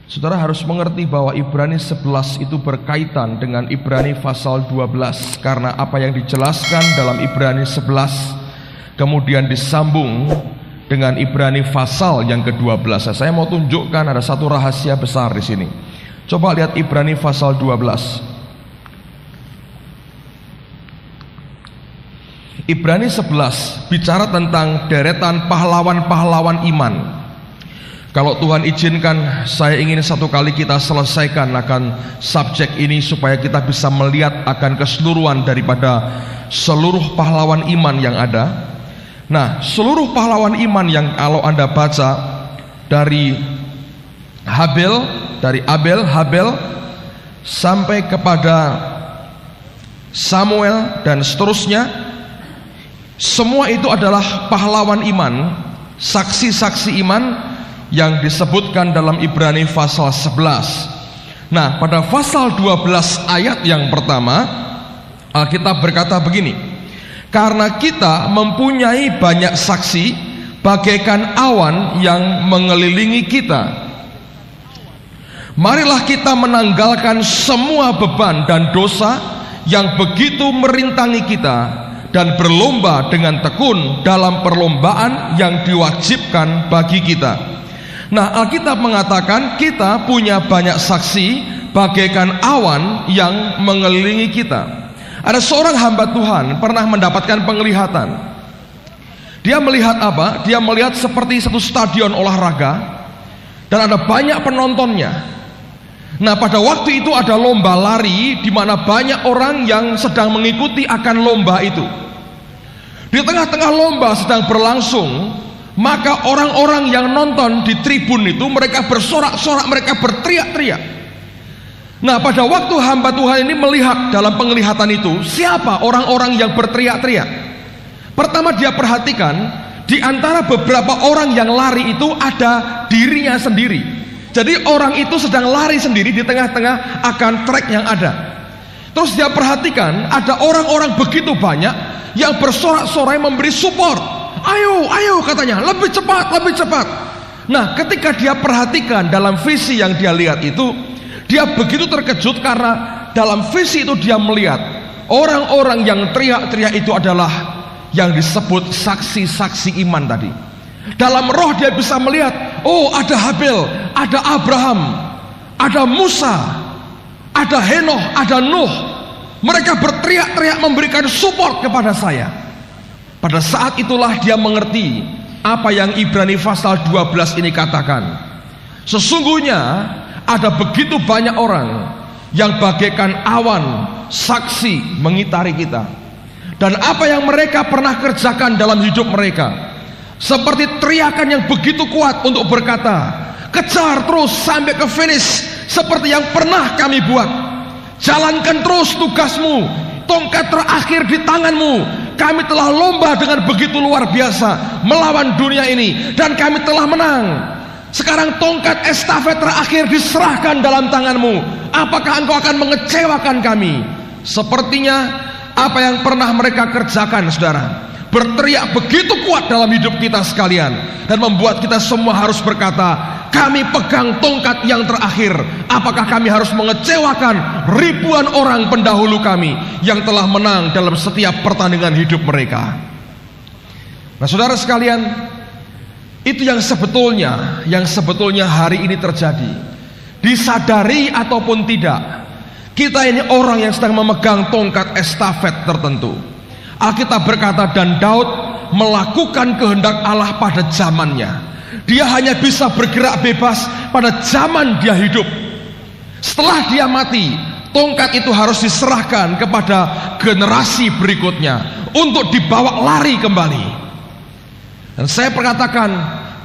Saudara harus mengerti bahwa Ibrani 11 itu berkaitan dengan Ibrani pasal 12, karena apa yang dijelaskan dalam Ibrani 11 kemudian disambung dengan Ibrani pasal yang ke-12. Saya mau tunjukkan ada satu rahasia besar di sini. Coba lihat Ibrani pasal 12. Ibrani 11 bicara tentang deretan pahlawan-pahlawan iman. Kalau Tuhan izinkan, saya ingin satu kali kita selesaikan akan subjek ini supaya kita bisa melihat akan keseluruhan daripada seluruh pahlawan iman yang ada. Nah, seluruh pahlawan iman yang kalau Anda baca dari Abel sampai kepada Samuel dan seterusnya, semua itu adalah pahlawan iman, saksi-saksi iman yang disebutkan dalam Ibrani pasal 11. Nah, pada pasal 12 ayat yang pertama, Alkitab berkata begini: karena kita mempunyai banyak saksi bagaikan awan yang mengelilingi kita, marilah kita menanggalkan semua beban dan dosa yang begitu merintangi kita, dan berlomba dengan tekun dalam perlombaan yang diwajibkan bagi kita. Nah, Alkitab mengatakan kita punya banyak saksi bagaikan awan yang mengelilingi kita. Ada seorang hamba Tuhan pernah mendapatkan penglihatan. Dia melihat apa? Dia melihat seperti satu stadion olahraga dan ada banyak penontonnya. Nah, pada waktu itu ada lomba lari di mana banyak orang yang sedang mengikuti akan lomba itu. Di tengah-tengah lomba sedang berlangsung, maka orang-orang yang nonton di tribun itu mereka bersorak-sorak, mereka berteriak-teriak. Nah, pada waktu hamba Tuhan ini melihat dalam penglihatan itu, siapa orang-orang yang berteriak-teriak? Pertama dia perhatikan, di antara beberapa orang yang lari itu ada dirinya sendiri. Jadi orang itu sedang lari sendiri di tengah-tengah akan trek yang ada. Terus dia perhatikan ada orang-orang begitu banyak yang bersorak-sorai memberi support. Ayo katanya, lebih cepat, lebih cepat. Nah, ketika dia perhatikan dalam visi yang dia lihat itu, dia begitu terkejut karena dalam visi itu dia melihat orang-orang yang teriak-teriak itu adalah yang disebut saksi-saksi iman tadi. Dalam roh dia bisa melihat, oh ada Habel, ada Abraham, ada Musa, ada Henoh, ada Nuh. Mereka berteriak-teriak memberikan support kepada saya. Pada saat itulah dia mengerti apa yang Ibrani pasal 12 ini katakan. Sesungguhnya ada begitu banyak orang yang bagaikan awan saksi mengitari kita. Dan apa yang mereka pernah kerjakan dalam hidup mereka, seperti teriakan yang begitu kuat untuk berkata, kejar terus sampai ke finish seperti yang pernah kami buat. Jalankan terus tugasmu, tongkat terakhir di tanganmu. Kami telah lomba dengan begitu luar biasa melawan dunia ini dan kami telah menang. Sekarang tongkat estafet terakhir diserahkan dalam tanganmu. Apakah engkau akan mengecewakan kami? Sepertinya apa yang pernah mereka kerjakan, saudara, berteriak begitu kuat dalam hidup kita sekalian dan membuat kita semua harus berkata, kami pegang tongkat yang terakhir. Apakah kami harus mengecewakan ribuan orang pendahulu kami yang telah menang dalam setiap pertandingan hidup mereka? Nah, saudara sekalian, itu yang sebetulnya hari ini terjadi. Disadari ataupun tidak, kita ini orang yang sedang memegang tongkat estafet tertentu. Alkitab berkata, dan Daud melakukan kehendak Allah pada zamannya. Dia hanya bisa bergerak bebas pada zaman dia hidup. Setelah dia mati, tongkat itu harus diserahkan kepada generasi berikutnya untuk dibawa lari kembali. Dan saya perkatakan,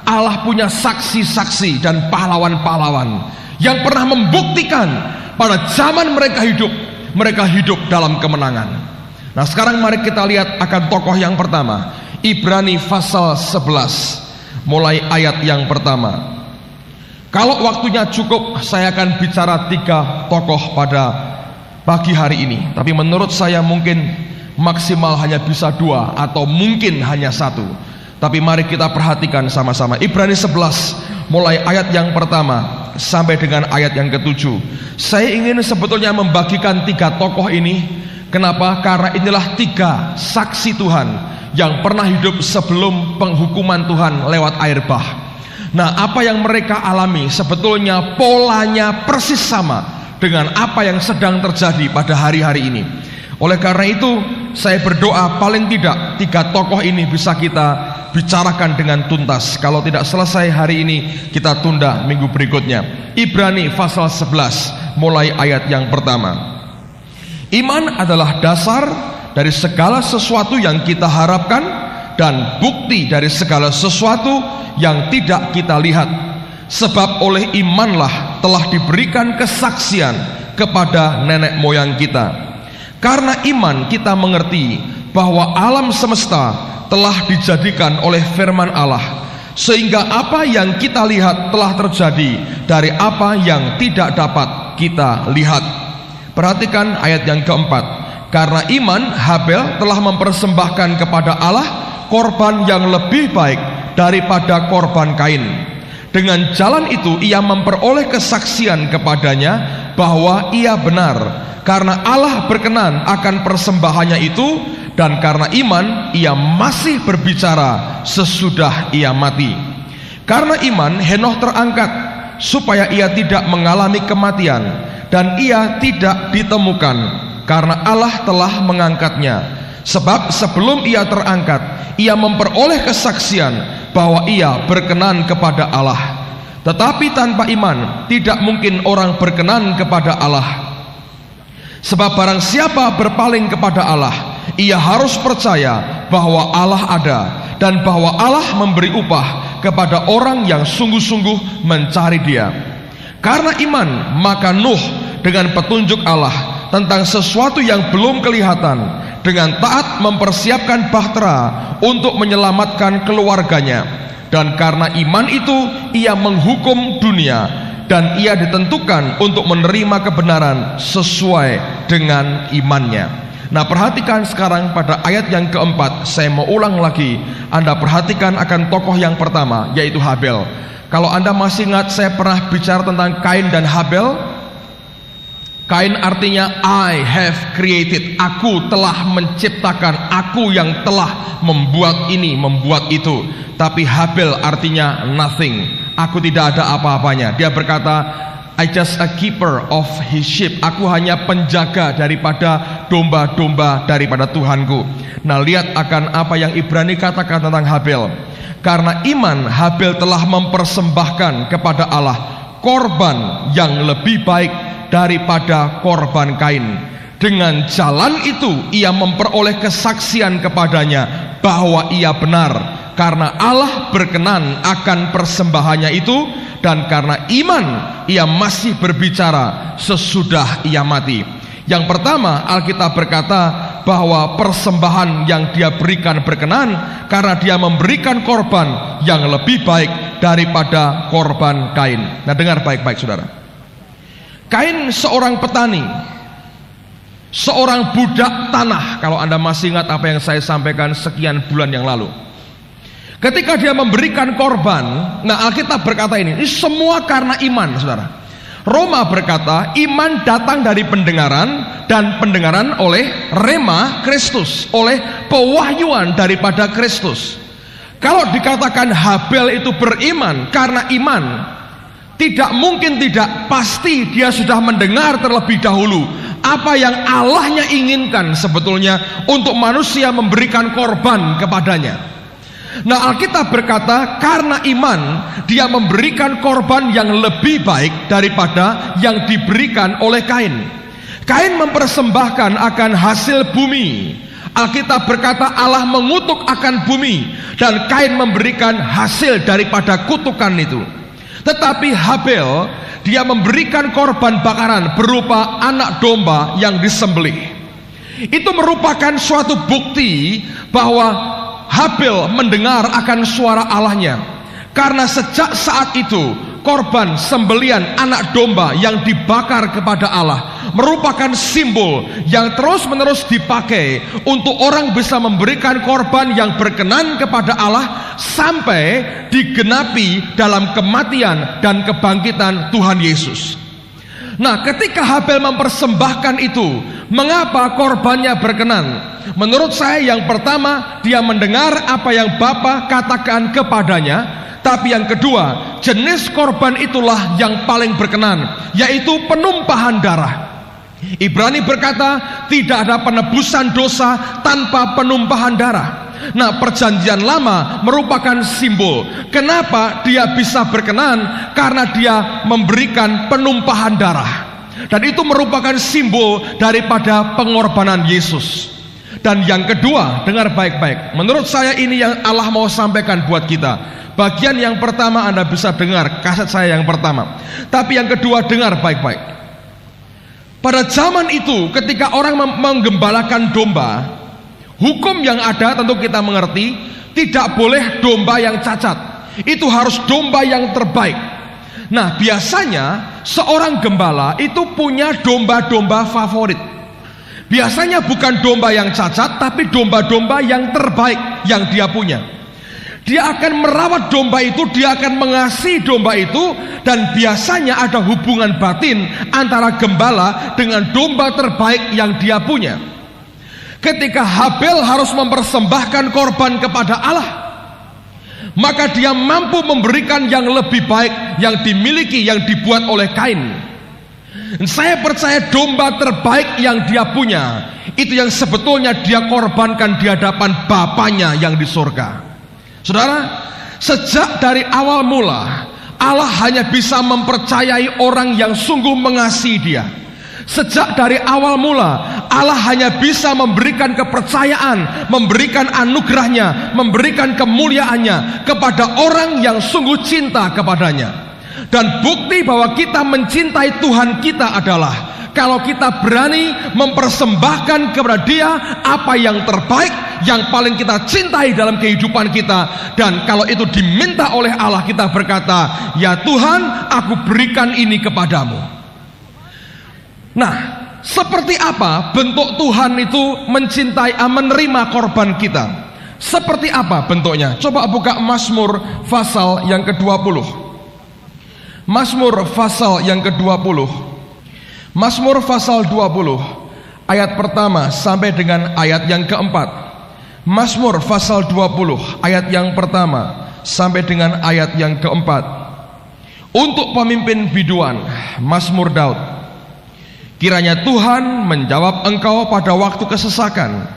Allah punya saksi-saksi dan pahlawan-pahlawan yang pernah membuktikan pada zaman mereka hidup dalam kemenangan. Nah, sekarang mari kita lihat akan tokoh yang pertama, Ibrani pasal 11. Mulai ayat yang pertama. Kalau waktunya cukup, saya akan bicara 3 tokoh pada pagi hari ini. Tapi menurut saya mungkin maksimal hanya bisa 2 atau mungkin hanya 1. Tapi mari kita perhatikan sama-sama. Ibrani 11 mulai ayat yang pertama sampai dengan ayat yang ke-7. Saya ingin sebetulnya membagikan 3 tokoh ini. Kenapa? Karena inilah 3 saksi Tuhan yang pernah hidup sebelum penghukuman Tuhan lewat air bah. Nah, apa yang mereka alami sebetulnya polanya persis sama dengan apa yang sedang terjadi pada hari-hari ini. Oleh karena itu, saya berdoa paling tidak 3 tokoh ini bisa kita bicarakan dengan tuntas. Kalau tidak selesai hari ini, kita tunda minggu berikutnya. Ibrani pasal 11 mulai ayat yang pertama. Iman adalah dasar dari segala sesuatu yang kita harapkan dan bukti dari segala sesuatu yang tidak kita lihat. Sebab oleh imanlah telah diberikan kesaksian kepada nenek moyang kita. Karena iman kita mengerti bahwa alam semesta telah dijadikan oleh firman Allah, sehingga apa yang kita lihat telah terjadi dari apa yang tidak dapat kita lihat. Perhatikan ayat yang keempat. Karena iman, Habel telah mempersembahkan kepada Allah korban yang lebih baik daripada korban Kain. Dengan jalan itu ia memperoleh kesaksian kepadanya bahwa ia benar, karena Allah berkenan akan persembahannya itu, dan karena iman ia masih berbicara sesudah ia mati. Karena iman Henokh terangkat supaya ia tidak mengalami kematian, dan ia tidak ditemukan karena Allah telah mengangkatnya. Sebab sebelum ia terangkat, ia memperoleh kesaksian bahwa ia berkenan kepada Allah. Tetapi tanpa iman tidak mungkin orang berkenan kepada Allah. Sebab barang siapa berpaling kepada Allah, ia harus percaya bahwa Allah ada, dan bahwa Allah memberi upah kepada orang yang sungguh-sungguh mencari Dia. Karena iman, maka Nuh dengan petunjuk Allah tentang sesuatu yang belum kelihatan, dengan taat mempersiapkan bahtera untuk menyelamatkan keluarganya. Dan karena iman itu ia menghukum dunia, dan ia ditentukan untuk menerima kebenaran sesuai dengan imannya. Nah, perhatikan sekarang pada ayat yang keempat. Saya mau ulang lagi. Anda perhatikan akan tokoh yang pertama, yaitu Habel. Kalau Anda masih ingat, saya pernah bicara tentang Kain dan Habel. Kain artinya I have created, aku telah menciptakan, aku yang telah membuat ini, membuat itu. Tapi Habel artinya nothing, aku tidak ada apa-apanya. Dia berkata, I just a keeper of his sheep, aku hanya penjaga daripada domba-domba daripada Tuhanku. Nah, lihat akan apa yang Ibrani katakan tentang Habel. Karena iman, Habel telah mempersembahkan kepada Allah korban yang lebih baik daripada korban Kain. Dengan jalan itu ia memperoleh kesaksian kepadanya bahwa ia benar, karena Allah berkenan akan persembahannya itu, dan karena iman ia masih berbicara sesudah ia mati. Yang pertama, Alkitab berkata bahwa persembahan yang dia berikan berkenan karena dia memberikan korban yang lebih baik daripada korban Kain. Nah, dengar baik-baik saudara. Kain seorang petani, seorang budak tanah. Kalau Anda masih ingat apa yang saya sampaikan sekian bulan yang lalu, ketika dia memberikan korban, nah Alkitab berkata ini semua karena iman, saudara. Roma berkata iman datang dari pendengaran, dan pendengaran oleh rema Kristus, oleh pewahyuan daripada Kristus. Kalau dikatakan Habel itu beriman karena iman, tidak mungkin tidak, pasti dia sudah mendengar terlebih dahulu apa yang Allahnya inginkan sebetulnya untuk manusia memberikan korban kepadanya. Nah, Alkitab berkata karena iman dia memberikan korban yang lebih baik daripada yang diberikan oleh Kain. Kain mempersembahkan akan hasil bumi. Alkitab berkata Allah mengutuk akan bumi, dan Kain memberikan hasil daripada kutukan itu. Tetapi Habel dia memberikan korban bakaran berupa anak domba yang disembelih. Itu merupakan suatu bukti bahwa Habel mendengar akan suara Allahnya. Karena sejak saat itu korban sembelian anak domba yang dibakar kepada Allah merupakan simbol yang terus-menerus dipakai untuk orang bisa memberikan korban yang berkenan kepada Allah sampai digenapi dalam kematian dan kebangkitan Tuhan Yesus. Nah, ketika Habel mempersembahkan itu, mengapa korbannya berkenan? Menurut saya yang pertama, dia mendengar apa yang Bapa katakan kepadanya. Tapi yang kedua, jenis korban itulah yang paling berkenan, yaitu penumpahan darah. Ibrani berkata, tidak ada penebusan dosa tanpa penumpahan darah. Nah, perjanjian lama merupakan simbol. Kenapa dia bisa berkenan? Karena dia memberikan penumpahan darah. Dan itu merupakan simbol daripada pengorbanan Yesus. Dan yang kedua, dengar baik-baik. Menurut saya ini yang Allah mau sampaikan buat kita. Bagian yang pertama Anda bisa dengar kaset saya yang pertama. Tapi yang kedua, dengar baik-baik. Pada zaman itu ketika orang menggembalakan domba, hukum yang ada tentu kita mengerti, tidak boleh domba yang cacat. Itu harus domba yang terbaik. Nah, biasanya seorang gembala itu punya domba-domba favorit. Biasanya bukan domba yang cacat, tapi domba-domba yang terbaik yang dia punya. Dia akan merawat domba itu, dia akan mengasihi domba itu, dan biasanya ada hubungan batin antara gembala dengan domba terbaik yang dia punya. Ketika Habel harus mempersembahkan korban kepada Allah, maka dia mampu memberikan yang lebih baik yang dimiliki, yang dibuat oleh Kain. Saya percaya domba terbaik yang dia punya, itu yang sebetulnya dia korbankan di hadapan Bapanya yang di surga. Saudara, sejak dari awal mula Allah hanya bisa mempercayai orang yang sungguh mengasihi dia. Sejak dari awal mula Allah hanya bisa memberikan kepercayaan, memberikan anugerahnya, memberikan kemuliaannya kepada orang yang sungguh cinta kepadanya. Dan bukti bahwa kita mencintai Tuhan kita adalah kalau kita berani mempersembahkan kepada Dia apa yang terbaik, yang paling kita cintai dalam kehidupan kita. Dan kalau itu diminta oleh Allah, kita berkata, ya Tuhan, aku berikan ini kepadamu. Nah, seperti apa bentuk Tuhan itu mencintai, menerima korban kita? Seperti apa bentuknya? Coba buka Mazmur pasal yang ke-20. Mazmur pasal yang ke-20. Mazmur pasal 20 ayat pertama sampai dengan ayat yang keempat. Mazmur pasal 20 ayat yang pertama sampai dengan ayat yang keempat. Untuk pemimpin biduan, Mazmur Daud. Kiranya Tuhan menjawab engkau pada waktu kesesakan.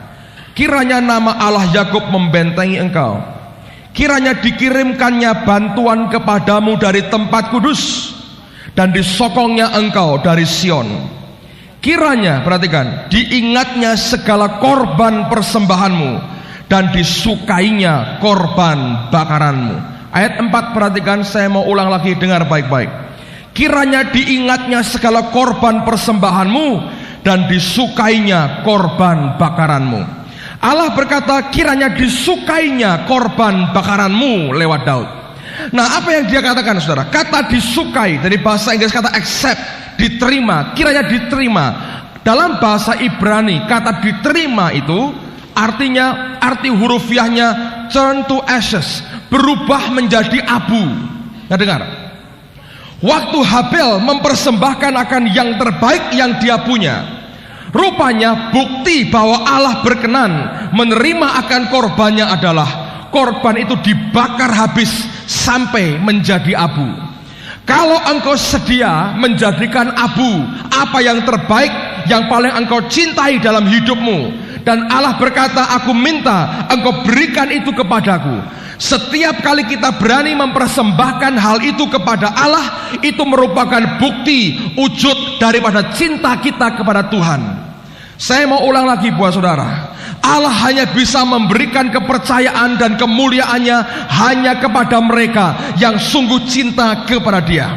Kiranya nama Allah Yakub membentengi engkau. Kiranya dikirimkannya bantuan kepadamu dari tempat kudus, dan disokongnya engkau dari Sion. Kiranya, perhatikan, diingatnya segala korban persembahanmu, dan disukainya korban bakaranmu. Ayat 4, perhatikan, saya mau ulang lagi, dengar baik-baik. Kiranya diingatnya segala korban persembahanmu, dan disukainya korban bakaranmu. Allah berkata, kiranya disukainya korban bakaranmu lewat Daud. Nah, apa yang dia katakan, saudara? Kata disukai dari bahasa Inggris kata accept, diterima, kiranya diterima. Dalam bahasa Ibrani kata diterima itu artinya, arti hurufiahnya turn to ashes, berubah menjadi abu. Nah, dengar. Waktu Habel mempersembahkan akan yang terbaik yang dia punya, rupanya bukti bahwa Allah berkenan menerima akan korbannya adalah korban itu dibakar habis sampai menjadi abu. Kalau engkau sedia menjadikan abu apa yang terbaik, yang paling engkau cintai dalam hidupmu, dan Allah berkata, aku minta engkau berikan itu kepadaku. Setiap kali kita berani mempersembahkan hal itu kepada Allah, itu merupakan bukti wujud daripada cinta kita kepada Tuhan. Saya mau ulang lagi buat saudara, Allah hanya bisa memberikan kepercayaan dan kemuliaannya hanya kepada mereka yang sungguh cinta kepada Dia.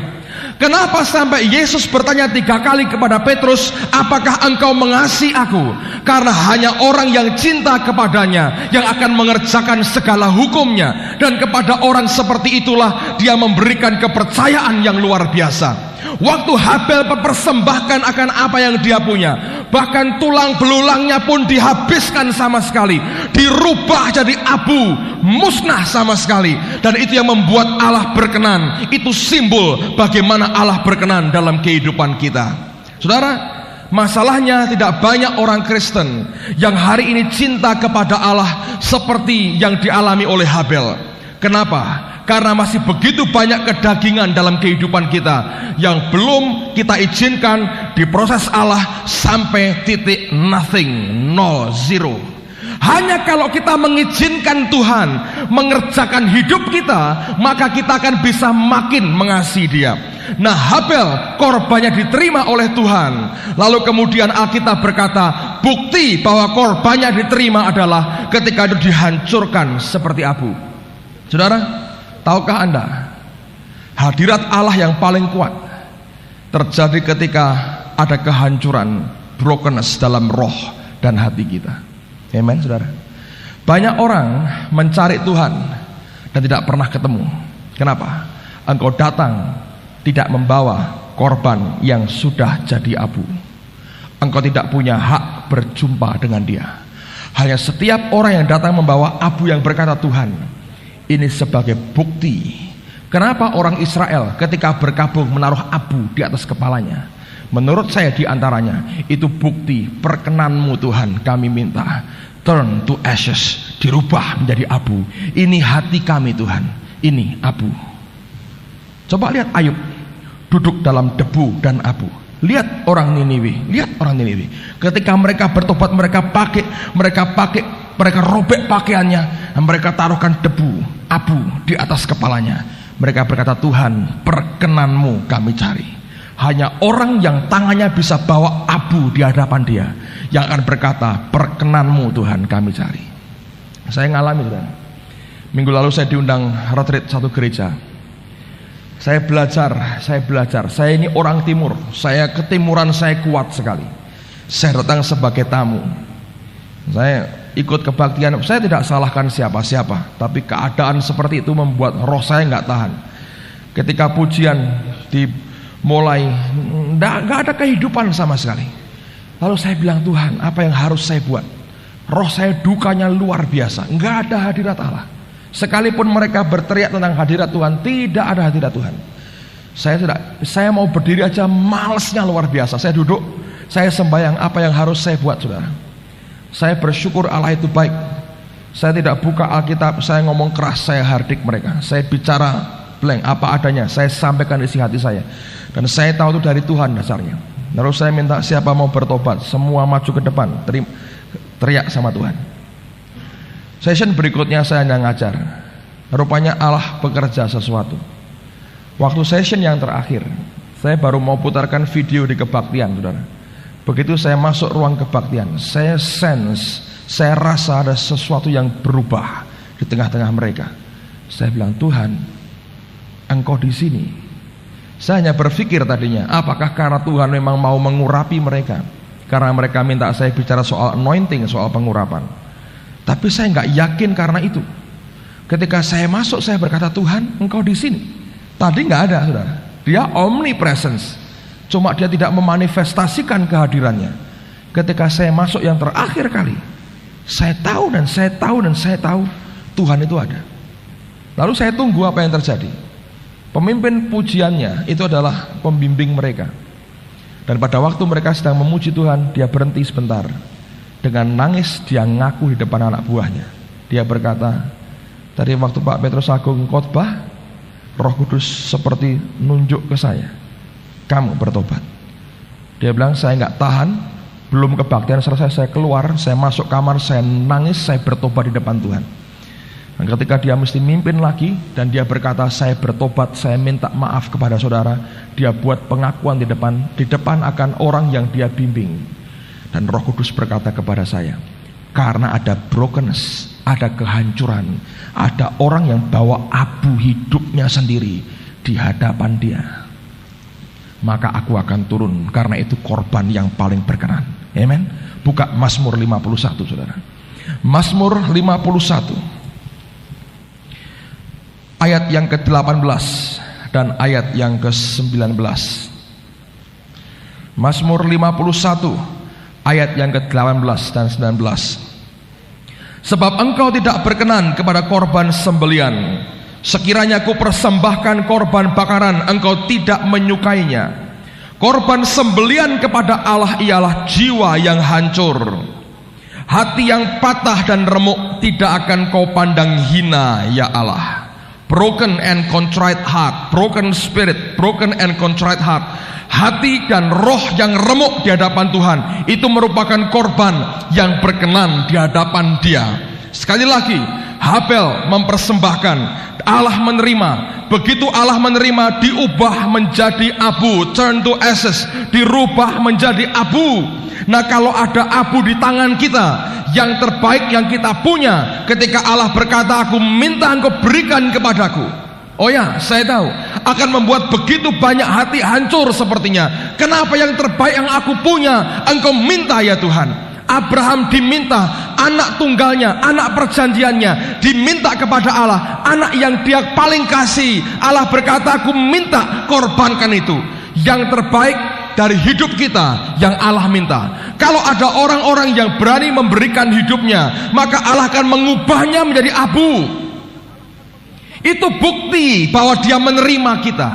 Kenapa sampai Yesus bertanya 3 kali kepada Petrus, apakah engkau mengasihi aku? Karena hanya orang yang cinta kepadanya yang akan mengerjakan segala hukumnya, dan kepada orang seperti itulah dia memberikan kepercayaan yang luar biasa. Waktu Habel mempersembahkan akan apa yang dia punya, bahkan tulang belulangnya pun dihabiskan sama sekali, dirubah jadi abu, musnah sama sekali. Dan itu yang membuat Allah berkenan. Itu simbol bagaimana Allah berkenan dalam kehidupan kita. Saudara, masalahnya tidak banyak orang Kristen yang hari ini cinta kepada Allah seperti yang dialami oleh Habel. Kenapa? Karena masih begitu banyak kedagingan dalam kehidupan kita yang belum kita izinkan diproses Allah sampai titik nothing, nol, zero. Hanya kalau kita mengizinkan Tuhan mengerjakan hidup kita, maka kita akan bisa makin mengasihi Dia. Nah, Habel korbannya diterima oleh Tuhan. Lalu kemudian Alkitab berkata, bukti bahwa korbannya diterima adalah ketika itu dihancurkan seperti abu. Saudara, tahukah Anda, hadirat Allah yang paling kuat terjadi ketika ada kehancuran, brokenness dalam roh dan hati kita. Amen, saudara. Banyak orang mencari Tuhan dan tidak pernah ketemu. Kenapa? Engkau datang tidak membawa korban yang sudah jadi abu. Engkau tidak punya hak berjumpa dengan Dia. Hanya setiap orang yang datang membawa abu yang berkata Tuhan. Ini sebagai bukti. Kenapa orang Israel ketika berkabung menaruh abu di atas kepalanya? Menurut saya diantaranya itu bukti perkenanmu Tuhan, kami minta. Turn to ashes, dirubah menjadi abu. Ini hati kami Tuhan, ini abu. Coba lihat Ayub, duduk dalam debu dan abu. Lihat orang Niniwe, ketika mereka bertobat, mereka robek pakaiannya, dan mereka taruhkan debu, abu di atas kepalanya. Mereka berkata, Tuhan, perkenanmu kami cari. Hanya orang yang tangannya bisa bawa abu di hadapan Dia yang akan berkata, perkenanmu Tuhan kami cari. Saya ngalami, saudara. Minggu lalu saya diundang retreat satu gereja. Saya belajar. Saya ini orang timur. Saya ketimuran saya kuat sekali. Saya datang sebagai tamu. Saya ikut kebaktian. Saya tidak salahkan siapa-siapa, tapi keadaan seperti itu membuat roh saya nggak tahan. Ketika pujian dimulai, nggak ada kehidupan sama sekali. Lalu saya bilang, Tuhan, apa yang harus saya buat? Roh saya dukanya luar biasa. Nggak ada hadirat Allah. Sekalipun mereka berteriak tentang hadirat Tuhan, tidak ada hadirat Tuhan. Saya mau berdiri aja malesnya luar biasa. Saya duduk, saya sembahyang. Apa yang harus saya buat, saudara? Saya bersyukur Allah itu baik. Saya tidak buka Alkitab, saya ngomong keras, saya hardik mereka. Saya bicara blank, apa adanya. Saya sampaikan isi hati saya. Dan saya tahu itu dari Tuhan dasarnya. Lalu saya minta siapa mau bertobat, semua maju ke depan, teriak sama Tuhan. Session berikutnya saya hanya ngajar. Rupanya Allah bekerja sesuatu. Waktu session yang terakhir, saya baru mau putarkan video di kebaktian, saudara. Begitu saya masuk ruang kebaktian, saya sense, saya rasa ada sesuatu yang berubah di tengah-tengah mereka. Saya bilang, Tuhan, Engkau di sini. Saya hanya berpikir tadinya, apakah karena Tuhan memang mau mengurapi mereka? Karena mereka minta saya bicara soal anointing, soal pengurapan. Tapi saya nggak yakin karena itu. Ketika saya masuk, saya berkata, Tuhan, Engkau di sini. Tadi nggak ada, saudara. Dia omnipresence. Cuma dia tidak memanifestasikan kehadirannya. Ketika saya masuk yang terakhir kali, saya tahu Tuhan itu ada. Lalu saya tunggu apa yang terjadi. Pemimpin pujiannya itu adalah pembimbing mereka. Dan pada waktu mereka sedang memuji Tuhan, dia berhenti sebentar. Dengan nangis dia ngaku di depan anak buahnya. Dia berkata, tadi waktu Pak Petrus Agung khotbah, Roh Kudus seperti nunjuk ke saya, kamu bertobat. Dia bilang, saya nggak tahan, belum kebaktian selesai, saya keluar, saya masuk kamar, saya nangis, saya bertobat di depan Tuhan. Dan ketika dia mesti mimpin lagi, dan dia berkata, saya bertobat, saya minta maaf kepada saudara, dia buat pengakuan di depan akan orang yang dia bimbing. Dan Roh Kudus berkata kepada saya, karena ada brokenness, ada kehancuran, ada orang yang bawa abu hidupnya sendiri di hadapan dia. maka aku akan turun, karena itu korban yang paling berkenan. Amen. Buka Mazmur 51, saudara. Mazmur 51 ayat yang ke-18 dan ayat yang ke-19. Mazmur 51 ayat yang ke-18 dan 19. Sebab engkau tidak berkenan kepada korban sembelian, sekiranya ku persembahkan korban bakaran, engkau tidak menyukainya. Korban sembelian kepada Allah ialah jiwa yang hancur. Hati yang patah dan remuk tidak akan kau pandang hina, ya Allah. Broken and contrite heart, broken spirit, broken and contrite heart. Hati dan roh yang remuk di hadapan Tuhan, itu merupakan korban yang berkenan di hadapan Dia. Sekali lagi, Habel mempersembahkan, Allah menerima. Begitu Allah menerima, diubah menjadi abu, turn to ashes, dirubah menjadi abu. Nah, kalau ada abu di tangan kita, yang terbaik yang kita punya, ketika Allah berkata, aku minta engkau berikan kepadaku, oh ya, saya tahu akan membuat begitu banyak hati hancur sepertinya. Kenapa yang terbaik yang aku punya engkau minta, ya Tuhan? Abraham diminta anak tunggalnya, anak perjanjiannya, diminta kepada Allah, anak yang dia paling kasih. Allah berkata, aku minta korbankan itu. Yang terbaik dari hidup kita yang Allah minta. Kalau ada orang-orang yang berani memberikan hidupnya, maka Allah akan mengubahnya menjadi abu. Itu bukti bahwa Dia menerima kita.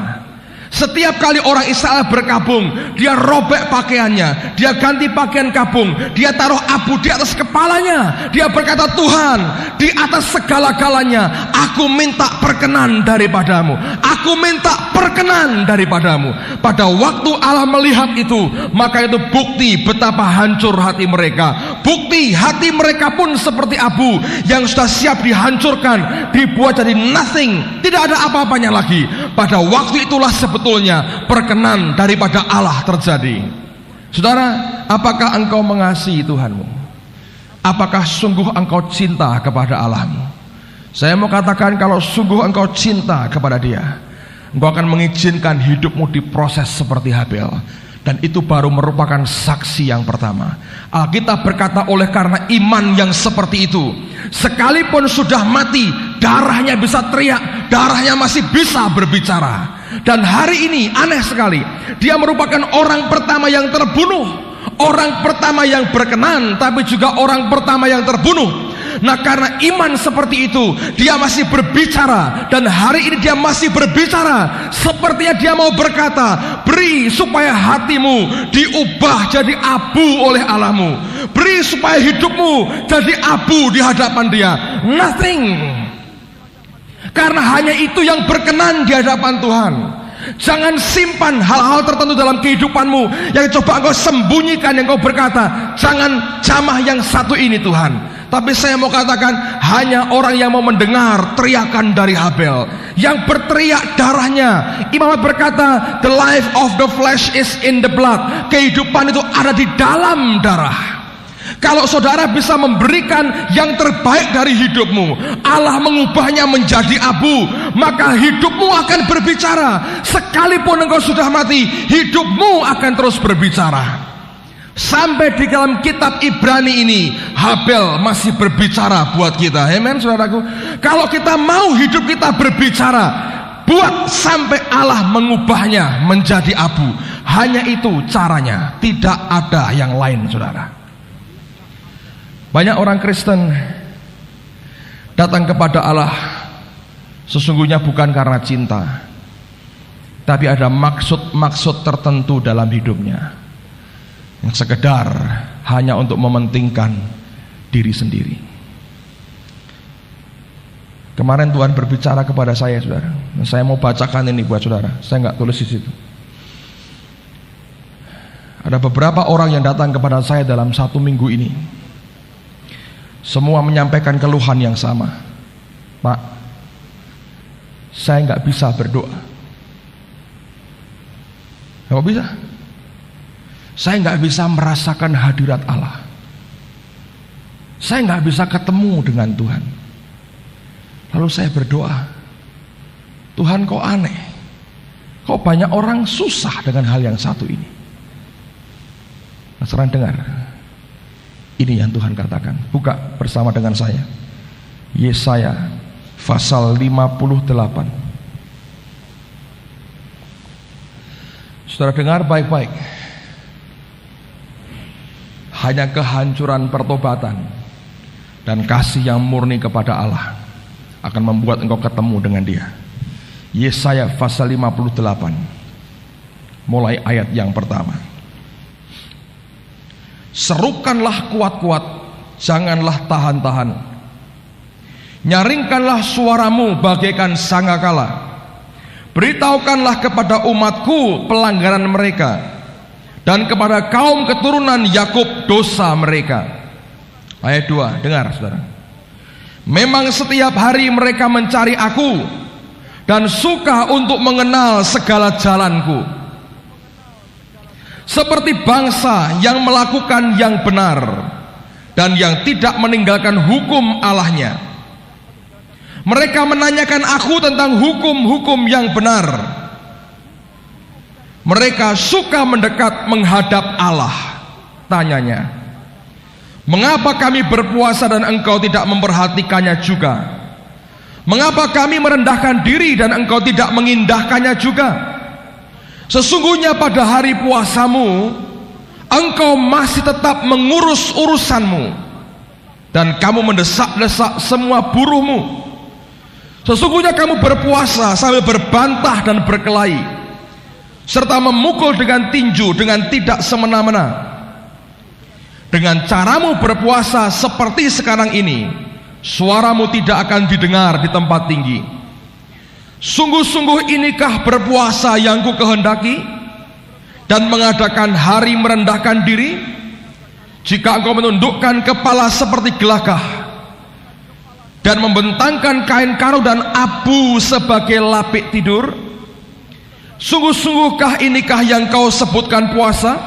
Setiap kali orang Israel berkabung, dia robek pakaiannya, dia ganti pakaian kabung, dia taruh abu di atas kepalanya. Dia berkata, Tuhan, di atas segala-galanya aku minta perkenan daripadamu, aku minta perkenan daripadamu. Pada waktu Allah melihat itu, maka itu bukti betapa hancur hati mereka. Bukti hati mereka pun seperti abu yang sudah siap dihancurkan, dibuat jadi nothing, tidak ada apa-apanya lagi. Pada waktu itulah sebetulnya perkenan daripada Allah terjadi. Saudara, apakah engkau mengasihi Tuhanmu? Apakah sungguh engkau cinta kepada Allahmu? Saya mau katakan, kalau sungguh engkau cinta kepada Dia, engkau akan mengizinkan hidupmu diproses seperti Habel. Dan itu baru merupakan saksi yang pertama. Alkitab berkata, oleh karena iman yang seperti itu, sekalipun sudah mati, darahnya bisa teriak, darahnya masih bisa berbicara. Dan hari ini aneh sekali, dia merupakan orang pertama yang terbunuh, orang pertama yang berkenan, tapi juga orang pertama yang terbunuh. Nah, karena iman seperti itu, dia masih berbicara. Dan hari ini dia masih berbicara. Sepertinya dia mau berkata, beri supaya hatimu diubah jadi abu oleh Allahmu, beri supaya hidupmu jadi abu di hadapan Dia. Nothing. Karena hanya itu yang berkenan di hadapan Tuhan. Jangan simpan hal-hal tertentu dalam kehidupanmu yang coba engkau sembunyikan, yang kau berkata, jangan jamah yang satu ini Tuhan. Tapi saya mau katakan, hanya orang yang mau mendengar teriakan dari Habel, yang berteriak darahnya. Imam berkata, the life of the flesh is in the blood. Kehidupan itu ada di dalam darah. Kalau saudara bisa memberikan yang terbaik dari hidupmu, Allah mengubahnya menjadi abu, maka hidupmu akan berbicara. Sekalipun engkau sudah mati, hidupmu akan terus berbicara. Sampai di dalam kitab Ibrani ini, Habel masih berbicara buat kita. Amen, saudaraku. Kalau kita mau hidup kita berbicara, buat sampai Allah mengubahnya menjadi abu. Hanya itu caranya, tidak ada yang lain, saudara. Banyak orang Kristen datang kepada Allah sesungguhnya bukan karena cinta, tapi ada maksud-maksud tertentu dalam hidupnya, yang sekedar hanya untuk mementingkan diri sendiri. Kemarin Tuhan berbicara kepada saya, saudara. Saya mau bacakan ini buat saudara. Saya nggak tulis di situ. Ada beberapa orang yang datang kepada saya dalam 1 minggu ini. Semua menyampaikan keluhan yang sama. Pak, saya nggak bisa berdoa. Nggak bisa. Saya nggak bisa merasakan hadirat Allah. Saya nggak bisa ketemu dengan Tuhan. Lalu saya berdoa, Tuhan kok aneh? Kok banyak orang susah dengan hal yang satu ini? Nah, sekarang dengar. Ini yang Tuhan katakan. Buka bersama dengan saya Yesaya pasal 58. Saudara dengar baik-baik. Hanya kehancuran pertobatan dan kasih yang murni kepada Allah akan membuat engkau ketemu dengan Dia. Yesaya pasal 58 mulai ayat yang pertama. Serukanlah kuat-kuat, janganlah tahan-tahan. Nyaringkanlah suaramu bagaikan sangkakala. Beritahukanlah kepada umatku pelanggaran mereka, dan kepada kaum keturunan Yakub dosa mereka. Ayat 2, dengar saudara. Memang setiap hari mereka mencari aku, dan suka untuk mengenal segala jalanku. Seperti bangsa yang melakukan yang benar, dan yang tidak meninggalkan hukum Allahnya. Mereka menanyakan aku tentang hukum-hukum yang benar. Mereka suka mendekat menghadap Allah. Tanyanya, mengapa kami berpuasa dan engkau tidak memperhatikannya juga? Mengapa kami merendahkan diri dan engkau tidak mengindahkannya juga? Sesungguhnya pada hari puasamu engkau masih tetap mengurus urusanmu, dan kamu mendesak-desak semua buruhmu. Sesungguhnya kamu berpuasa sambil berbantah dan berkelahi, serta memukul dengan tinju dengan tidak semena-mena. Dengan caramu berpuasa seperti sekarang ini, suaramu tidak akan didengar di tempat tinggi. Sungguh-sungguh inikah berpuasa yang ku kehendaki, dan mengadakan hari merendahkan diri? Jika engkau menundukkan kepala seperti gelagah, dan membentangkan kain karo dan abu sebagai lapik tidur, sungguh-sungguhkah inikah yang kau sebutkan puasa,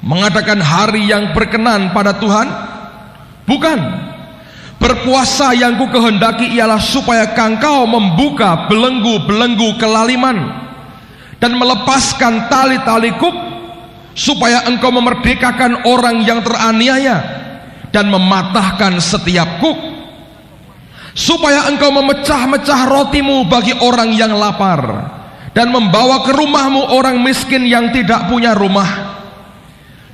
mengadakan hari yang berkenan pada Tuhan? Bukan. Berpuasa yang ku kehendaki ialah supaya engkau membuka belenggu-belenggu kelaliman, dan melepaskan tali-tali kuk, supaya engkau memerdekakan orang yang teraniaya, dan mematahkan setiap kuk, supaya engkau memecah-mecah rotimu bagi orang yang lapar, dan membawa ke rumahmu orang miskin yang tidak punya rumah.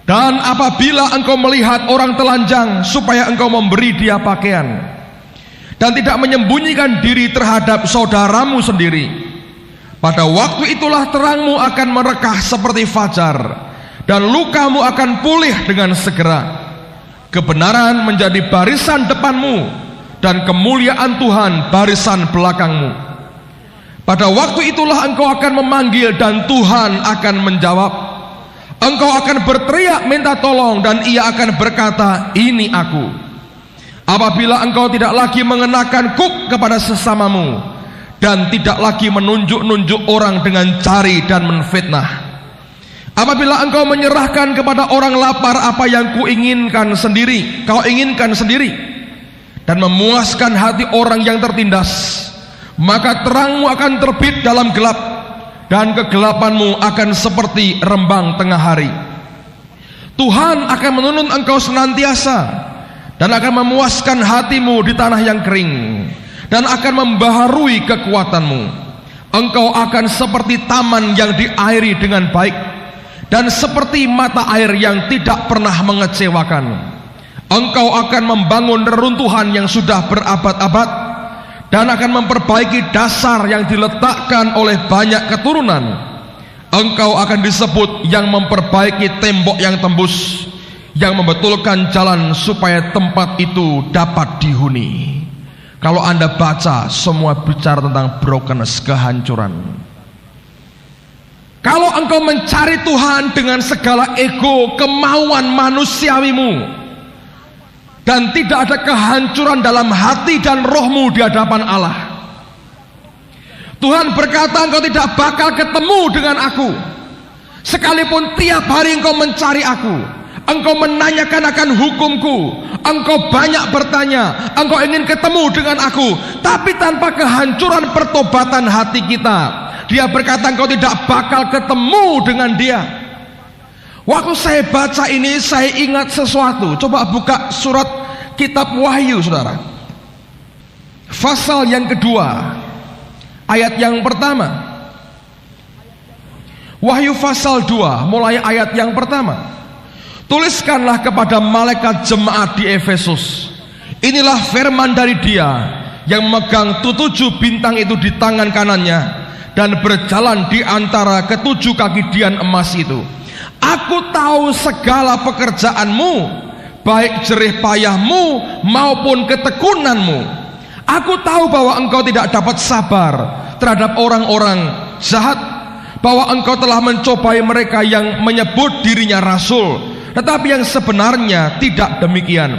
Dan apabila engkau melihat orang telanjang, supaya engkau memberi dia pakaian, dan tidak menyembunyikan diri terhadap saudaramu sendiri. Pada waktu itulah terangmu akan merekah seperti fajar, dan lukamu akan pulih dengan segera. Kebenaran menjadi barisan depanmu, dan kemuliaan Tuhan barisan belakangmu. Pada waktu itulah engkau akan memanggil, dan Tuhan akan menjawab. Engkau akan berteriak minta tolong, dan Ia akan berkata, ini aku. Apabila engkau tidak lagi mengenakan kuk kepada sesamamu, dan tidak lagi menunjuk-nunjuk orang dengan jari dan menfitnah. Apabila engkau menyerahkan kepada orang lapar apa yang kau inginkan sendiri, dan memuaskan hati orang yang tertindas, maka terangmu akan terbit dalam gelap, dan kegelapanmu akan seperti rembang tengah hari. Tuhan akan menuntun engkau senantiasa, dan akan memuaskan hatimu di tanah yang kering, dan akan membaharui kekuatanmu. Engkau akan seperti taman yang diairi dengan baik, dan seperti mata air yang tidak pernah mengecewakan. Engkau akan membangun reruntuhan yang sudah berabad-abad, dan akan memperbaiki dasar yang diletakkan oleh banyak keturunan. Engkau akan disebut yang memperbaiki tembok yang tembus, yang membetulkan jalan supaya tempat itu dapat dihuni. Kalau Anda baca, semua bicara tentang brokenness, kehancuran. Kalau engkau mencari Tuhan dengan segala ego, kemauan manusiawimu, dan tidak ada kehancuran dalam hati dan rohmu di hadapan Allah, Tuhan berkata, engkau tidak bakal ketemu dengan aku. Sekalipun tiap hari engkau mencari aku, engkau menanyakan akan hukumku, engkau banyak bertanya, engkau ingin ketemu dengan aku, tapi tanpa kehancuran pertobatan hati kita, Dia berkata engkau tidak bakal ketemu dengan dia. Waktu saya baca ini saya ingat sesuatu. Coba buka surat kitab Wahyu saudara, pasal yang kedua, ayat yang pertama. Wahyu pasal 2 mulai ayat yang pertama. Tuliskanlah kepada malaikat jemaat di Efesus, inilah firman dari Dia yang memegang ketujuh bintang itu di tangan kanannya dan berjalan di antara ketujuh kaki dian emas itu. Aku tahu segala pekerjaanmu, baik jerih payahmu maupun ketekunanmu. Aku tahu bahwa engkau tidak dapat sabar terhadap orang-orang jahat, bahwa engkau telah mencobai mereka yang menyebut dirinya rasul, tetapi yang sebenarnya tidak demikian,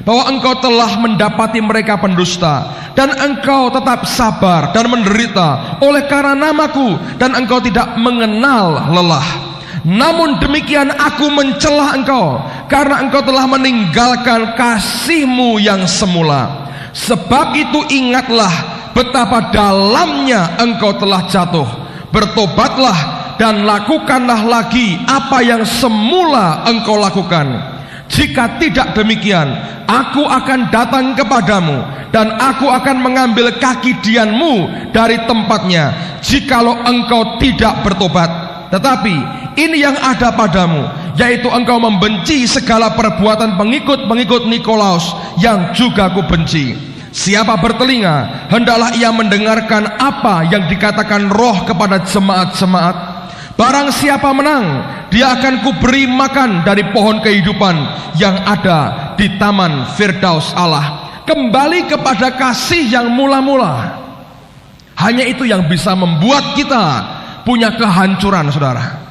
bahwa engkau telah mendapati mereka pendusta, dan engkau tetap sabar dan menderita oleh karena namaku, dan engkau tidak mengenal lelah. Namun demikian aku mencela engkau, karena engkau telah meninggalkan kasihmu yang semula. Sebab itu ingatlah betapa dalamnya engkau telah jatuh. Bertobatlah dan lakukanlah lagi apa yang semula engkau lakukan. Jika tidak demikian, aku akan datang kepadamu dan aku akan mengambil kaki dianmu dari tempatnya, jikalau engkau tidak bertobat. Tetapi ini yang ada padamu, yaitu engkau membenci segala perbuatan pengikut-pengikut Nikolaus yang juga aku benci. Siapa bertelinga, hendaklah ia mendengarkan apa yang dikatakan Roh kepada jemaat-jemaat. Barang siapa menang, dia akan kuberi makan dari pohon kehidupan yang ada di taman Firdaus Allah. Kembali kepada kasih yang mula-mula. Hanya itu yang bisa membuat kita punya kehancuran, saudara.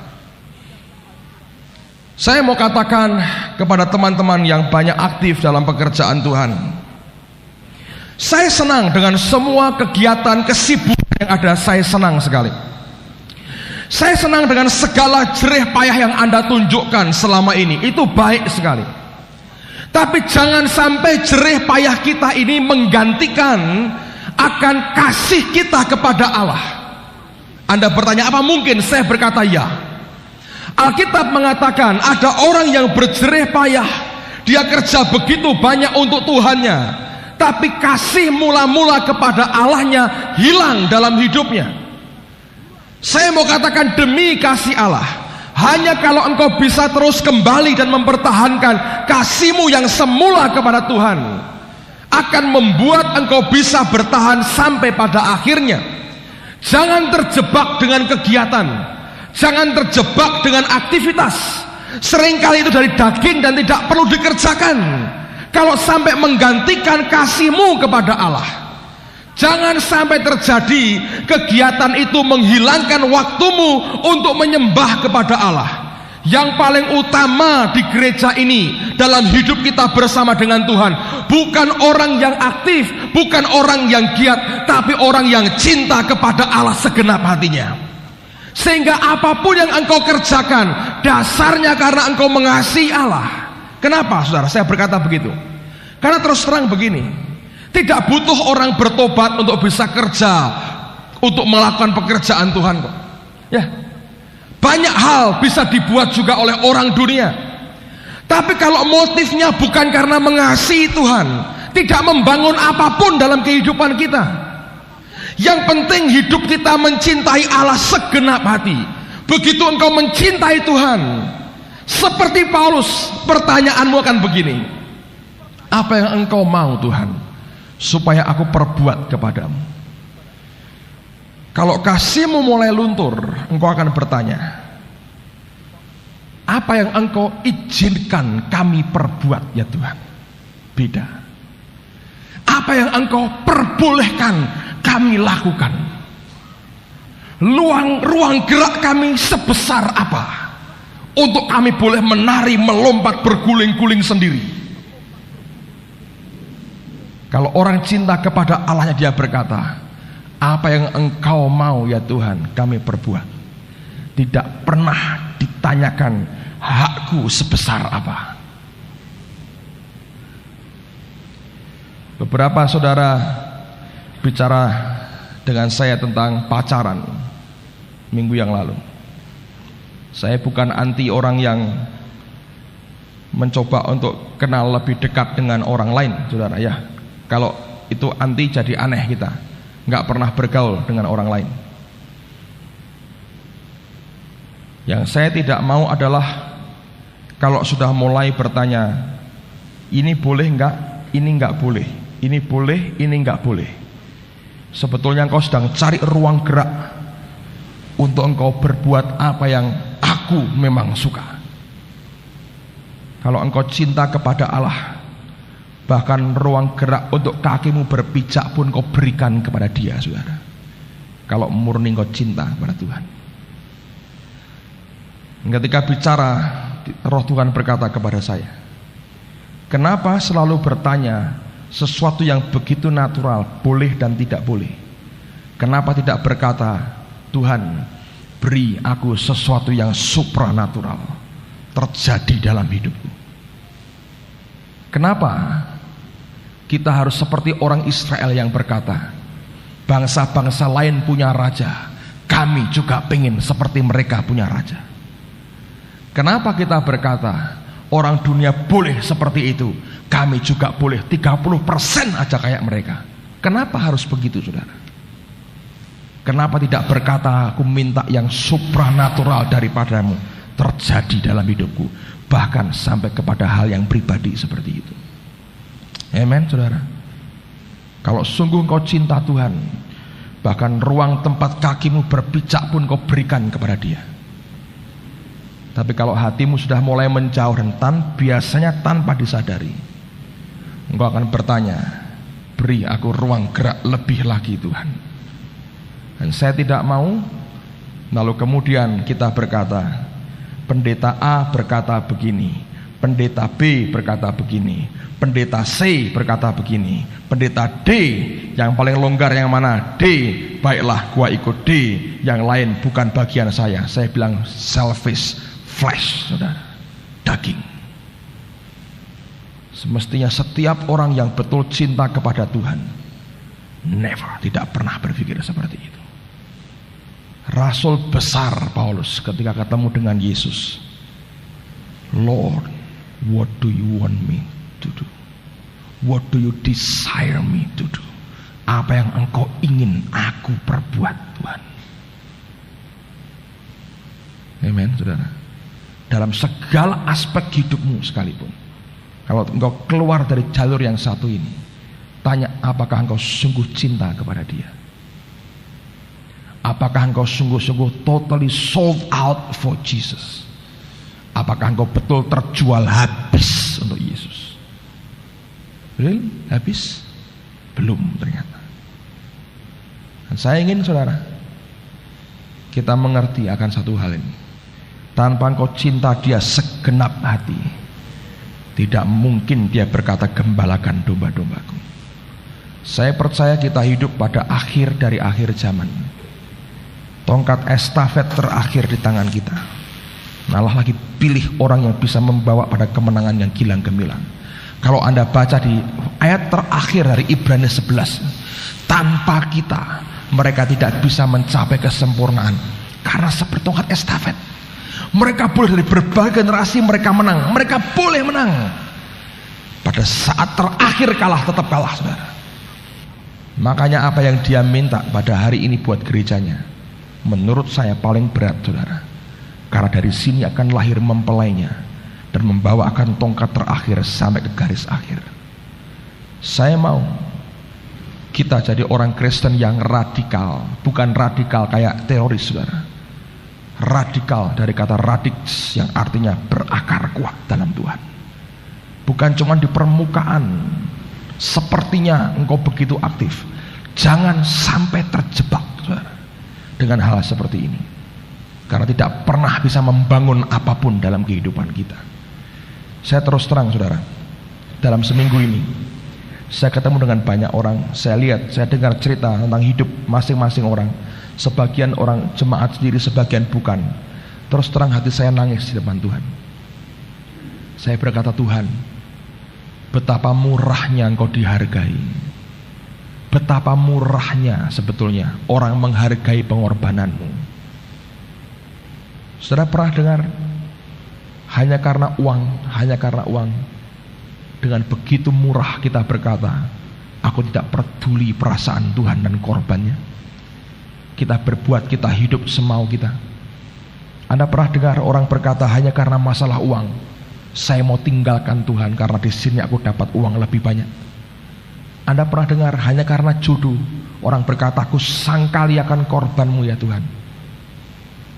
Saya mau katakan kepada teman-teman yang banyak aktif dalam pekerjaan Tuhan, saya senang dengan semua kegiatan kesibukan yang ada. Saya senang sekali. Saya senang dengan segala jerih payah yang Anda tunjukkan selama ini. Itu baik sekali. Tapi jangan sampai jerih payah kita ini menggantikan akan kasih kita kepada Allah. Anda bertanya, apa mungkin? Saya berkata ya. Alkitab mengatakan ada orang yang berjerih payah, dia kerja begitu banyak untuk Tuhannya, tapi kasih mula-mula kepada Allahnya hilang dalam hidupnya. Saya mau katakan, demi kasih Allah, hanya kalau engkau bisa terus kembali dan mempertahankan kasihmu yang semula kepada Tuhan, akan membuat engkau bisa bertahan sampai pada akhirnya. Jangan terjebak dengan kegiatan, jangan terjebak dengan aktivitas. Seringkali itu dari daging dan tidak perlu dikerjakan. Kalau sampai menggantikan kasihmu kepada Allah, jangan sampai terjadi kegiatan itu menghilangkan waktumu untuk menyembah kepada Allah. Yang paling utama di gereja ini dalam hidup kita bersama dengan Tuhan, bukan orang yang aktif, bukan orang yang giat, tapi orang yang cinta kepada Allah segenap hatinya. Sehingga apapun yang engkau kerjakan, dasarnya karena engkau mengasihi Allah. Kenapa saudara saya berkata begitu? Karena terus terang begini, tidak butuh orang bertobat untuk bisa kerja, untuk melakukan pekerjaan Tuhan kok. Ya, banyak hal bisa dibuat juga oleh orang dunia. Tapi kalau motifnya bukan karena mengasihi Tuhan, tidak membangun apapun dalam kehidupan kita. Yang penting hidup kita mencintai Allah segenap hati. Begitu engkau mencintai Tuhan, seperti Paulus, pertanyaanmu akan begini: apa yang engkau mau Tuhan supaya aku perbuat kepadamu? Kalau kasihmu mulai luntur, engkau akan bertanya, apa yang engkau izinkan kami perbuat ya Tuhan? Beda. Apa yang engkau perbolehkan kami lakukan? Ruang gerak kami sebesar apa untuk kami boleh menari, melompat, berguling-guling sendiri? Kalau orang cinta kepada Allahnya, dia berkata, apa yang engkau mau ya Tuhan kami perbuat. Tidak pernah ditanyakan hakku sebesar apa. Beberapa saudara bicara dengan saya tentang pacaran. minggu yang lalu. Saya bukan anti orang yang mencoba untuk kenal lebih dekat dengan orang lain, saudara ya. Kalau itu anti jadi aneh kita, nggak pernah bergaul dengan orang lain. Yang saya tidak mau adalah kalau sudah mulai bertanya, ini boleh nggak, ini nggak boleh, ini boleh, ini nggak boleh. Sebetulnya engkau sedang cari ruang gerak untuk engkau berbuat apa yang aku memang suka. Kalau engkau cinta kepada Allah, bahkan ruang gerak untuk kakimu berpijak pun kau berikan kepada Dia, saudara. Kalau murni engkau cinta kepada Tuhan. Ketika bicara, Roh Tuhan berkata kepada saya, kenapa selalu bertanya sesuatu yang begitu natural, boleh dan tidak boleh? Kenapa tidak berkata, Tuhan, beri aku sesuatu yang supranatural terjadi dalam hidupku? Kenapa kita harus seperti orang Israel yang berkata, bangsa-bangsa lain punya raja, kami juga pengen seperti mereka punya raja? Kenapa kita berkata orang dunia boleh seperti itu, kami juga boleh 30% aja kayak mereka? Kenapa harus begitu, saudara? Kenapa tidak berkata aku minta yang supranatural daripadamu terjadi dalam hidupku, bahkan sampai kepada hal yang pribadi seperti itu? Amen, saudara. Kalau sungguh kau cinta Tuhan, bahkan ruang tempat kakimu berpijak pun kau berikan kepada Dia. Tapi kalau hatimu sudah mulai menjauh dan biasanya tanpa disadari, engkau akan bertanya, beri aku ruang gerak lebih lagi Tuhan. Dan saya tidak mau. Lalu kemudian kita berkata, pendeta A berkata begini, pendeta B berkata begini, pendeta C berkata begini, pendeta D yang paling longgar yang mana? D, baiklah gua ikut D, yang lain bukan bagian saya. Saya bilang selfish, flesh, saudara, daging. Semestinya setiap orang yang betul cinta kepada Tuhan tidak pernah berpikir seperti itu. Rasul besar Paulus ketika ketemu dengan Yesus, Lord, what do you want me to do? What do you desire me to do? Apa yang engkau ingin aku perbuat, Tuhan? Amen, saudara. Dalam segala aspek hidupmu sekalipun, kalau engkau keluar dari jalur yang satu ini, tanya apakah engkau sungguh cinta kepada Dia? Apakah engkau sungguh-sungguh totally sold out for Jesus? Apakah engkau betul terjual habis untuk Yesus? Real? Habis? Belum ternyata. Dan saya ingin saudara, kita mengerti akan satu hal ini. Tanpa engkau cinta Dia segenap hati, tidak mungkin Dia berkata, gembalakan domba-dombaku. Saya percaya kita hidup pada akhir dari akhir zaman. Tongkat estafet terakhir di tangan kita. Allah lagi pilih orang yang bisa membawa pada kemenangan yang gilang gemilang. Kalau Anda baca di ayat terakhir dari Ibrani 11, tanpa kita mereka tidak bisa mencapai kesempurnaan. Karena seperti tongkat estafet, mereka boleh dari berbagai generasi mereka menang. Mereka boleh menang. Pada saat terakhir kalah, tetap kalah, saudara. Makanya apa yang Dia minta pada hari ini buat gerejanya, menurut saya paling berat, saudara. Karena dari sini akan lahir mempelainya dan membawakan tongkat terakhir sampai ke garis akhir. Saya mau kita jadi orang Kristen yang radikal. Bukan radikal kayak teroris, saudara. Radikal dari kata radix yang artinya berakar kuat dalam Tuhan. Bukan cuma di permukaan, sepertinya engkau begitu aktif. Jangan sampai terjebak, saudara, dengan hal seperti ini. Karena tidak pernah bisa membangun apapun dalam kehidupan kita. Saya terus terang, saudara, dalam seminggu ini saya ketemu dengan banyak orang. Saya lihat, saya dengar cerita tentang hidup masing-masing orang. Sebagian orang jemaat sendiri, sebagian bukan. Terus terang hati saya nangis di depan Tuhan. Saya berkata, Tuhan, betapa murahnya Engkau dihargai. Betapa murahnya sebetulnya orang menghargai pengorbananmu. Saudara pernah dengar hanya karena uang, dengan begitu murah kita berkata, aku tidak peduli perasaan Tuhan dan korbannya. Kita berbuat, kita hidup semau kita. Anda pernah dengar orang berkata hanya karena masalah uang, saya mau tinggalkan Tuhan karena di sini aku dapat uang lebih banyak. Anda pernah dengar hanya karena jodoh, orang berkata aku sangkali akan korbanmu ya Tuhan.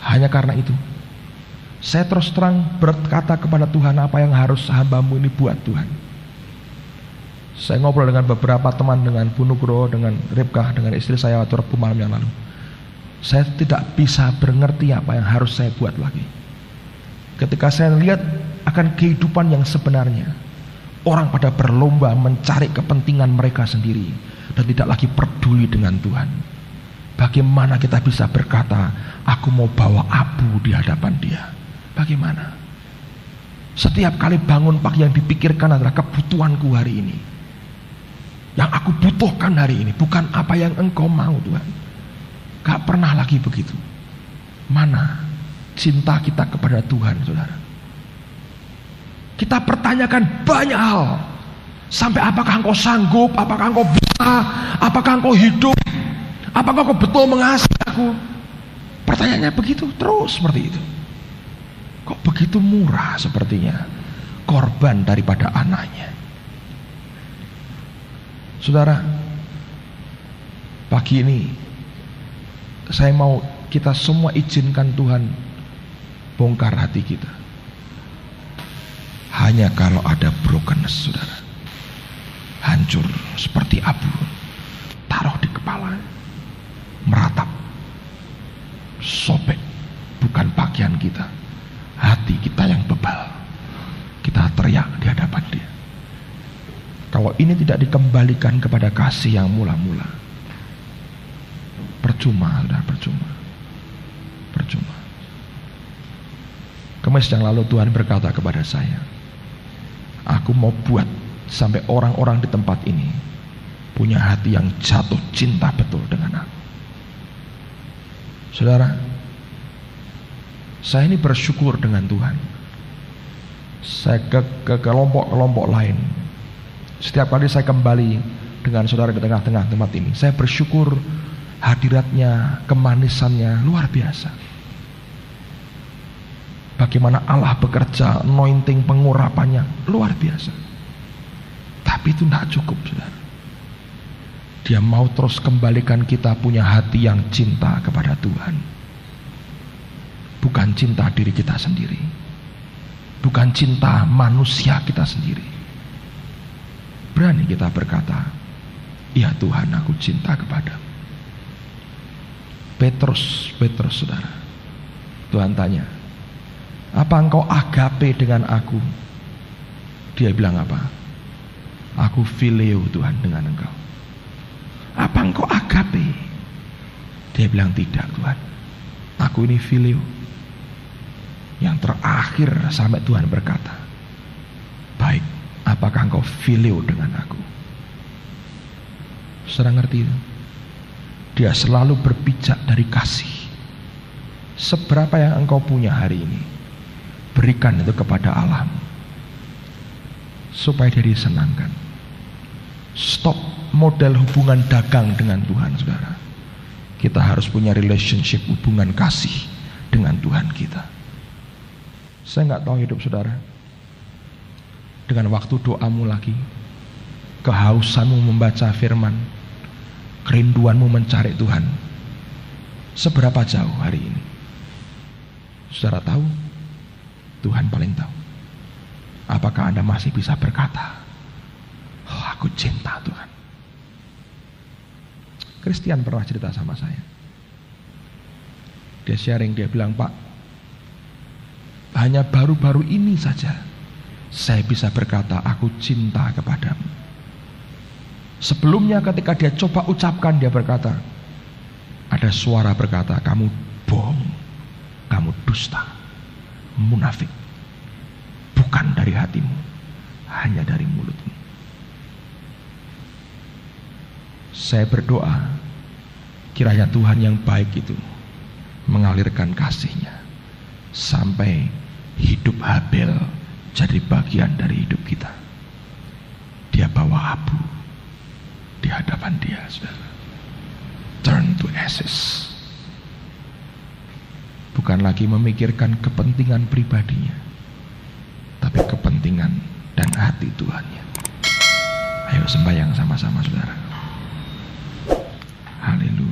Hanya karena itu. Saya terus terang berkata kepada Tuhan, apa yang harus hambamu ini buat Tuhan. Saya ngobrol dengan beberapa teman, dengan Bu Nugroho, dengan Ribkah, dengan istri saya waktu Rabu malam yang lalu. Saya tidak bisa mengerti apa yang harus saya buat lagi. Ketika saya lihat akan kehidupan yang sebenarnya, orang pada berlomba mencari kepentingan mereka sendiri dan tidak lagi peduli dengan Tuhan. Bagaimana kita bisa berkata, aku mau bawa abu di hadapan Dia? Bagaimana? Setiap kali bangun pagi yang dipikirkan adalah kebutuhanku hari ini. Yang aku butuhkan hari ini, bukan apa yang Engkau mau Tuhan. Gak pernah lagi begitu. Mana cinta kita kepada Tuhan, saudara? Kita pertanyakan banyak hal. Sampai apakah Engkau sanggup, apakah Engkau bisa, apakah Engkau hidup, apakah Engkau betul mengasihi aku? Pertanyaannya begitu terus seperti itu. Kok begitu murah sepertinya korban daripada anaknya. Saudara, pagi ini saya mau kita semua izinkan Tuhan bongkar hati kita. Hanya kalau ada brokenness, saudara, hancur seperti abu, taruh di kepala, meratap, sobek, bukan pakaian kita, hati kita yang bebal. Kita teriak di hadapan Dia. Kalau ini tidak dikembalikan kepada kasih yang mula-mula, percuma, sudah percuma. Kamis yang lalu Tuhan berkata kepada saya, aku mau buat sampai orang-orang di tempat ini punya hati yang jatuh cinta betul dengan aku. Saudara, saya ini bersyukur dengan Tuhan. Saya ke kelompok-kelompok lain. Setiap kali saya kembali dengan saudara di tengah-tengah tempat ini, saya bersyukur hadiratnya, kemanisannya luar biasa. Bagaimana Allah bekerja, anointing, pengurapannya luar biasa. Tapi itu tidak cukup, saudara. Dia mau terus kembalikan kita punya hati yang cinta kepada Tuhan. Bukan cinta diri kita sendiri, bukan cinta manusia kita sendiri. Berani kita berkata, ya Tuhan, aku cinta kepadamu. Petrus, saudara, Tuhan tanya, apa engkau agape dengan aku? Dia bilang apa? Aku phileo Tuhan dengan engkau. Apa engkau agape? Dia bilang tidak Tuhan, aku ini phileo. Yang terakhir sampai Tuhan berkata, baik, apakah engkau phileo dengan aku? Saudara ngerti itu? Dia selalu berpijak dari kasih. Seberapa yang engkau punya hari ini, berikan itu kepada Allah, supaya dia disenangkan. Stop model hubungan dagang dengan Tuhan, saudara. Kita harus punya relationship, hubungan kasih dengan Tuhan kita. Saya nggak tahu hidup saudara, dengan waktu doamu lagi, kehausanmu membaca firman, kerinduanmu mencari Tuhan, seberapa jauh hari ini? Saudara tahu? Tuhan paling tahu. Apakah Anda masih bisa berkata, oh, aku cinta Tuhan? Christian pernah cerita sama saya. Dia sharing, dia bilang, Pak, hanya baru-baru ini saja saya bisa berkata, aku cinta kepadamu. Sebelumnya ketika dia coba ucapkan, dia berkata, ada suara berkata, kamu bohong, kamu dusta, munafik, bukan dari hatimu, hanya dari mulutmu. Saya berdoa, kiranya Tuhan yang baik itu mengalirkan kasih-Nya sampai hidup Habel jadi bagian dari hidup kita. Dia bawa abu di hadapan dia, saudara. Turn to ashes. Bukan lagi memikirkan kepentingan pribadinya, tapi kepentingan dan hati Tuhannya. Ayo sembahyang sama-sama, saudara. Haleluya.